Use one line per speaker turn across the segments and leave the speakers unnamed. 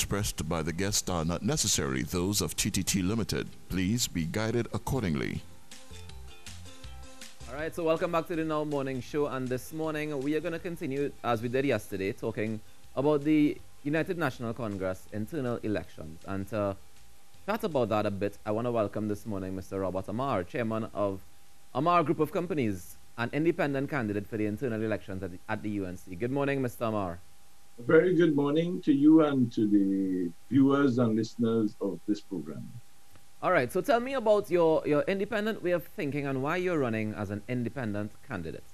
expressed by the guest are not necessarily those of TTT Limited. Please be guided accordingly.
All right, so welcome back to the Now Morning Show. And this morning, we are going to continue, as we did yesterday, talking about the United National Congress internal elections. And to chat about that a bit, I want to welcome this morning Mr. Robert Amar, chairman of Amar Group of Companies, an independent candidate for the internal elections at the UNC. Good morning, Mr. Amar.
A very good morning to you and to the viewers and listeners of this program.
All right, so tell me about your independent way of thinking and why you're running as an independent candidate.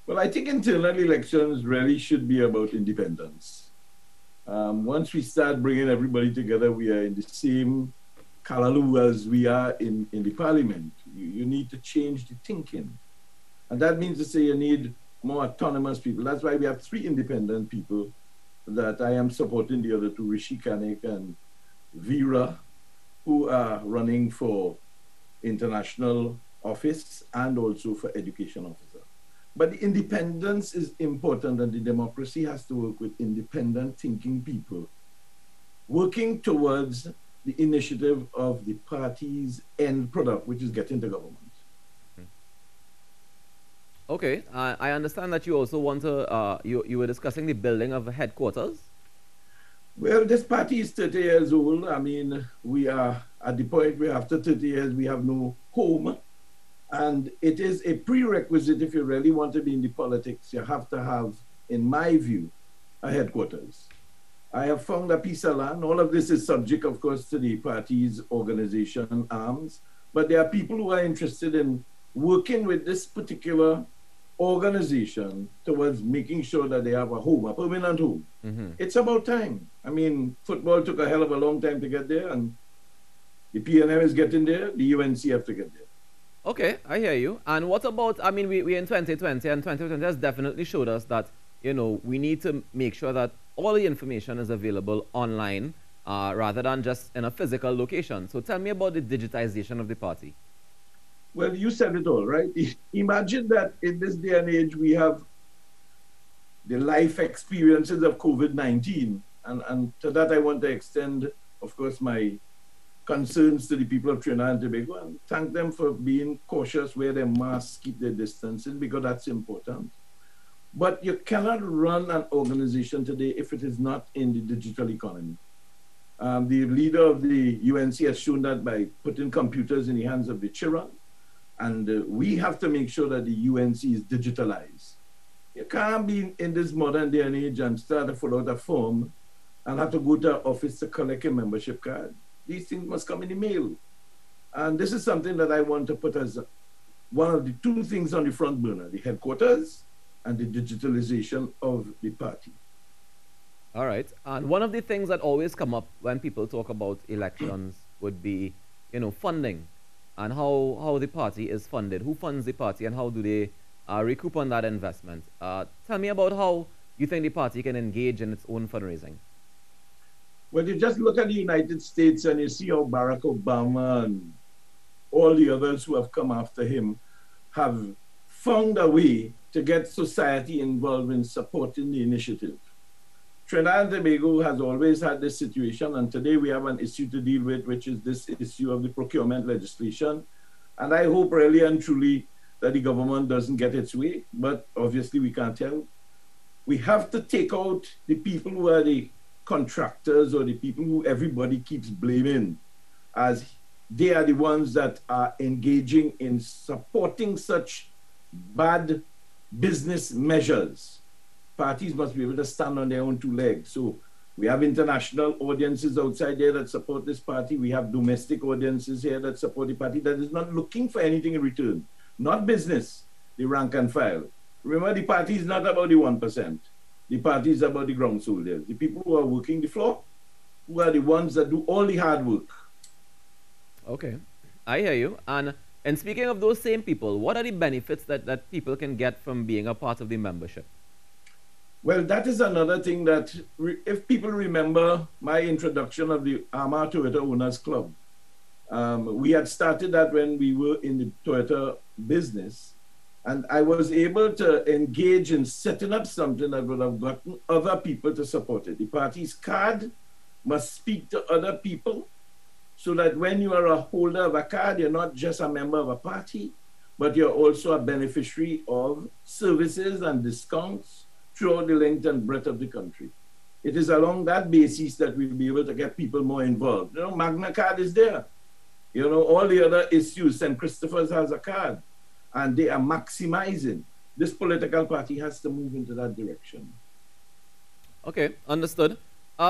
Well, I think internal elections really should be about independence. Once we start bringing everybody together, we are in the same callaloo as we are in the parliament. You need to change the thinking. And that means to say you need more autonomous people. That's why we have 3 independent people that I am supporting, the other 2, Rishi Kanik and Veera, who are running for international office and also for education officer. But the independence is important, and the democracy has to work with independent thinking people, working towards the initiative of the party's end product, which is getting the government.
Okay, I understand that you also want to, you were discussing the building of a headquarters.
Well, this party is 30 years old. I mean, we are at the point where after 30 years, we have no home. And it is a prerequisite if you really want to be in the politics. You have to have, in my view, a headquarters. I have found a piece of land. All of this is subject, of course, to the party's organization arms. But there are people who are interested in working with this particular organization towards making sure that they have a home, a permanent home. It's about time. I mean, football took a hell of a long time to get there, and the PNM is getting there, the UNC have to get there.
Okay, I hear you. And what about, I mean, we're in 2020, and 2020 has definitely showed us that, you know, we need to make sure that all the information is available online rather than just in a physical location. So tell me about the digitization of the party.
Well, you said it all, right? Imagine that in this day and age, we have the life experiences of COVID-19. And to that, I want to extend, of course, my concerns to the people of Trinidad and Tobago and thank them for being cautious, wear their masks, keep their distances, because that's important. But you cannot run an organization today if it is not in the digital economy. The leader of the UNC has shown that by putting computers in the hands of the children. And we have to make sure that the UNC is digitalized. You can't be in this modern day and age and start to fill out a form and have to go to an office to collect a membership card. These things must come in the mail. And this is something that I want to put as one of the 2 things on the front burner, the headquarters and the digitalization of the party.
All right. And one of the things that always come up when people talk about elections would be, you know, funding and how the party is funded. Who funds the party and how do they recoup on that investment? Tell me about how you think the party can engage in its own fundraising.
Well, you just look at the United States and you see how Barack Obama and all the others who have come after him have found a way to get society involved in supporting the initiative. Trinidad and Tobago has always had this situation, and today we have an issue to deal with, which is this issue of the procurement legislation. And I hope really and truly that the government doesn't get its way, but obviously we can't tell. We have to take out the people who are the contractors or the people who everybody keeps blaming, as they are the ones that are engaging in supporting such bad business measures. Parties must be able to stand on their own 2 legs. So we have international audiences outside there that support this party. We have domestic audiences here that support the party that is not looking for anything in return. Not business, the rank and file. Remember, the party is not about the 1%. The party is about the ground soldiers, the people who are working the floor, who are the ones that do all the hard work.
Okay, I hear you. And speaking of those same people, what are the benefits that people can get from being a part of the membership?
Well, that is another thing that, if people remember my introduction of the Amar Toyota Owners Club, we had started that when we were in the Toyota business. And I was able to engage in setting up something that would have gotten other people to support it. The party's card must speak to other people so that when you are a holder of a card, you're not just a member of a party, but you're also a beneficiary of services and discounts throughout the length and breadth of the country. It is along that basis that we'll be able to get people more involved. You know, Magna Card is there. You know, all the other issues, St. Christopher's has a card, and they are maximizing. This political party has to move into that direction.
Okay, understood.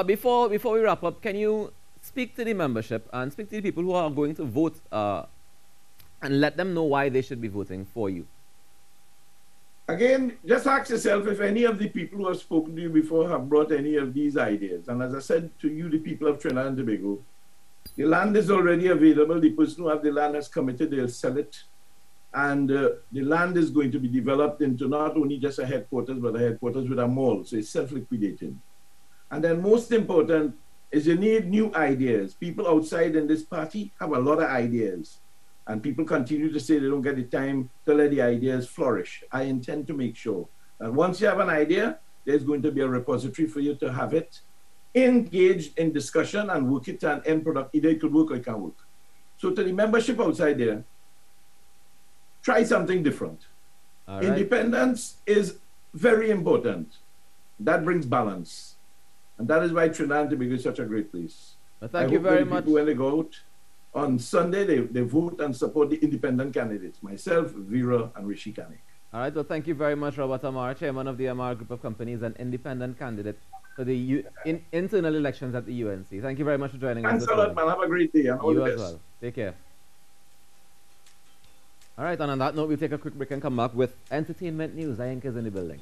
Before we wrap up, can you speak to the membership and speak to the people who are going to vote and let them know why they should be voting for you?
Again, just ask yourself if any of the people who have spoken to you before have brought any of these ideas. And as I said to you, the people of Trinidad and Tobago, the land is already available. The person who has the land has committed, they'll sell it. And the land is going to be developed into not only just a headquarters, but a headquarters with a mall. So it's self-liquidating. And then most important is you need new ideas. People outside in this party have a lot of ideas. And people continue to say they don't get the time to let the ideas flourish. I intend to make sure that once you have an idea, there's going to be a repository for you to have it engaged in discussion and work it and end product. Either it could work or it can't work. So to the membership outside there, try something different. All right. Independence is very important. That brings balance. And that is why Trinidad and Tobago is such a great place.
Well, thank you very much.
People, when they go out on Sunday, they vote and support the independent candidates, myself, Vera, and Rishi Kanik.
All right, well, thank you very much, Robert Amar, chairman of the Amar Group of Companies and independent candidate for the internal elections at the UNC. Thank you very much for joining us.
Thanks a lot, man. Have a great day. And all
you
the
as
best.
well. Take care. All right, and on that note, we'll take a quick break and come back with entertainment news. Iank is in the building.